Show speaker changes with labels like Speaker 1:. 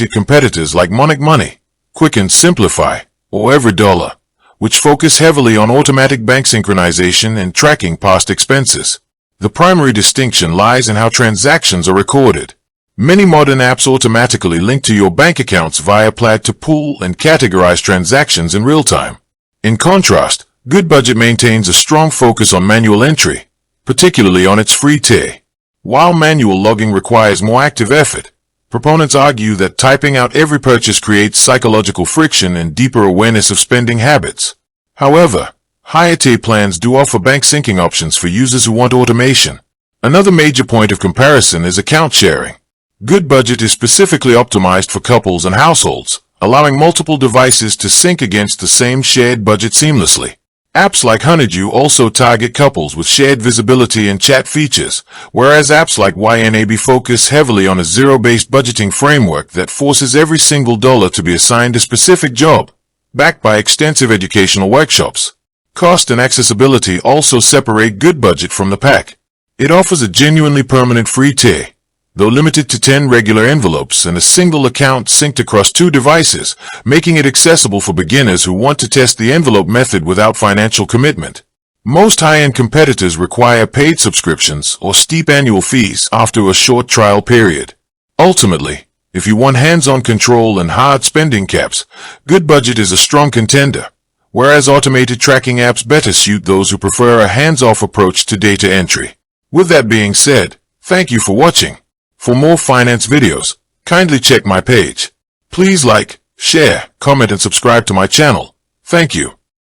Speaker 1: competitors like Money, Quick and Simplify, or EveryDollar, which focus heavily on automatic bank synchronization and tracking past expenses. The primary distinction lies in how transactions are recorded. Many modern apps automatically link to your bank accounts via Plaid to pool and categorize transactions in real time. In contrast, Goodbudget maintains a strong focus on manual entry, particularly on its free tier. While manual logging requires more active effort, proponents argue that typing out every purchase creates psychological friction and deeper awareness of spending habits. However, higher tier plans do offer bank syncing options for users who want automation. Another major point of comparison is account sharing. Goodbudget is specifically optimized for couples and households, allowing multiple devices to sync against the same shared budget seamlessly. Apps like Honeydew also target couples with shared visibility and chat features, whereas apps like YNAB focus heavily on a zero-based budgeting framework that forces every single dollar to be assigned a specific job, backed by extensive educational workshops. Cost and accessibility also separate Goodbudget from the pack. It offers a genuinely permanent free tier, though limited to 10 regular envelopes and a single account synced across 2 devices, making it accessible for beginners who want to test the envelope method without financial commitment. Most high-end competitors require paid subscriptions or steep annual fees after a short trial period. Ultimately, if you want hands-on control and hard spending caps, Goodbudget is a strong contender, whereas automated tracking apps better suit those who prefer a hands-off approach to data entry. With that being said, thank you for watching. For more finance videos, kindly check my page. Please like, share, comment and subscribe to my channel. Thank you.